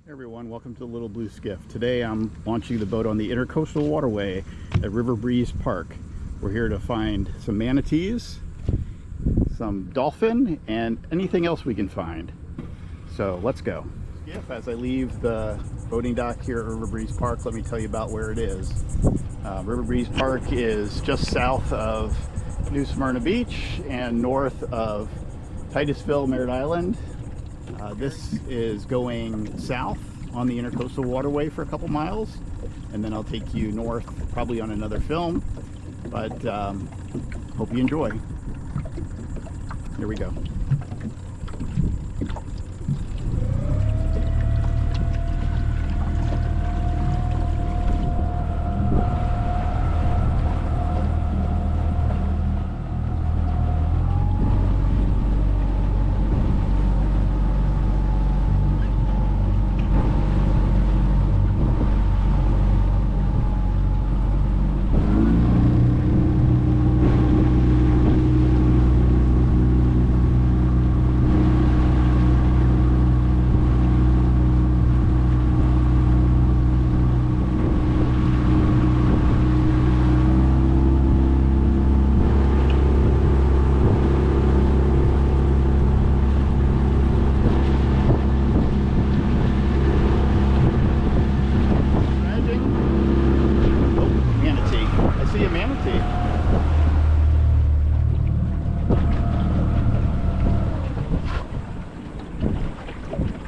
Hey everyone, welcome to the Little Blue Skiff. Today I'm launching the boat on the Intracoastal Waterway at River Breeze Park. We're here to find some manatees, some dolphin, and anything else we can find. So let's go. Skiff, as I leave the boating dock here at River Breeze Park, let me tell you about where it is. River Breeze Park is just south of New Smyrna Beach and north of Titusville, Merritt Island. This is going south on the Intracoastal Waterway for a couple miles, and then I'll take you north probably on another film, but hope you enjoy. Here we go.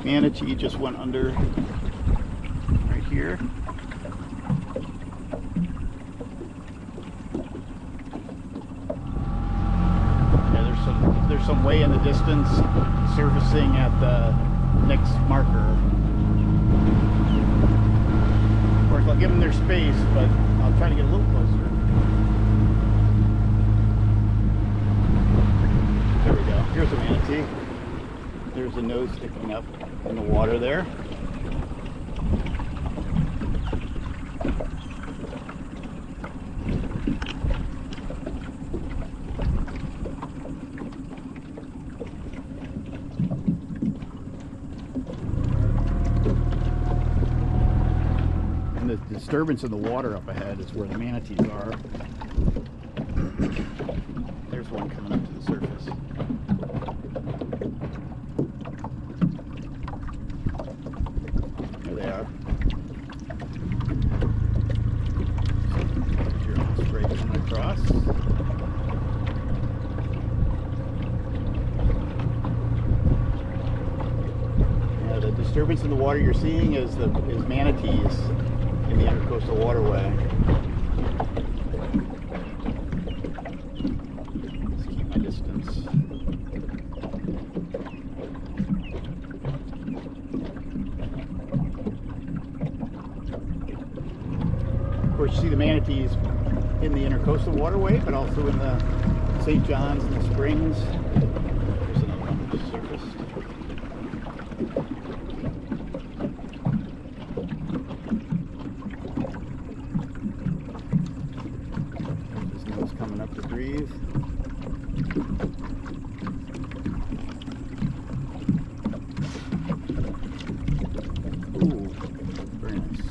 Manatee just went under right here. Yeah, there's some way in the distance surfacing at the next marker. Of course, I'll give them their space, but I'll try to get a little closer. There we go. Here's a manatee. There's a nose sticking up in the water there. And the disturbance in the water up ahead is where the manatees are. There's one coming up to the surface. They are. Your spray coming across. Yeah, the disturbance in the water you're seeing is manatees in the Intracoastal Waterway. Let's keep my distance. Of course, you see the manatees in the Intracoastal Waterway, but also in the St. John's and the Springs. There's another one that just surfaced. This nose coming up to breathe. Ooh, very nice.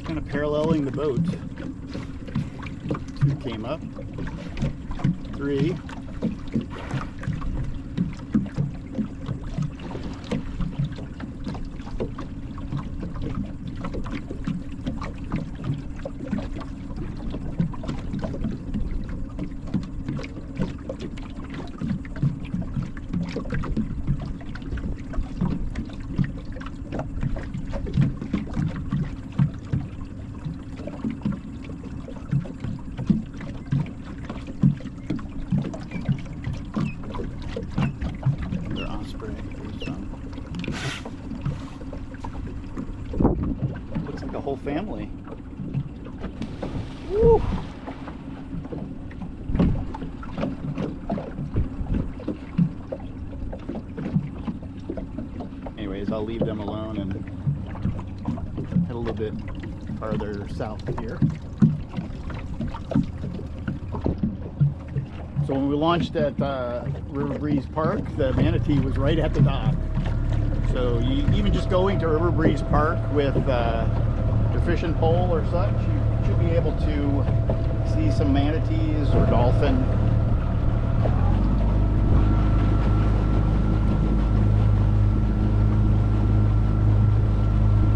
Kind of paralleling the boat. 2 came up. 3. Looks like a whole family. Woo! Anyways, I'll leave them alone and head a little bit farther south here. So when we launched at River Breeze Park, the Manatee was right at the dock. So even just going to River Breeze Park with your fishing pole or such, you should be able to see some manatees or dolphin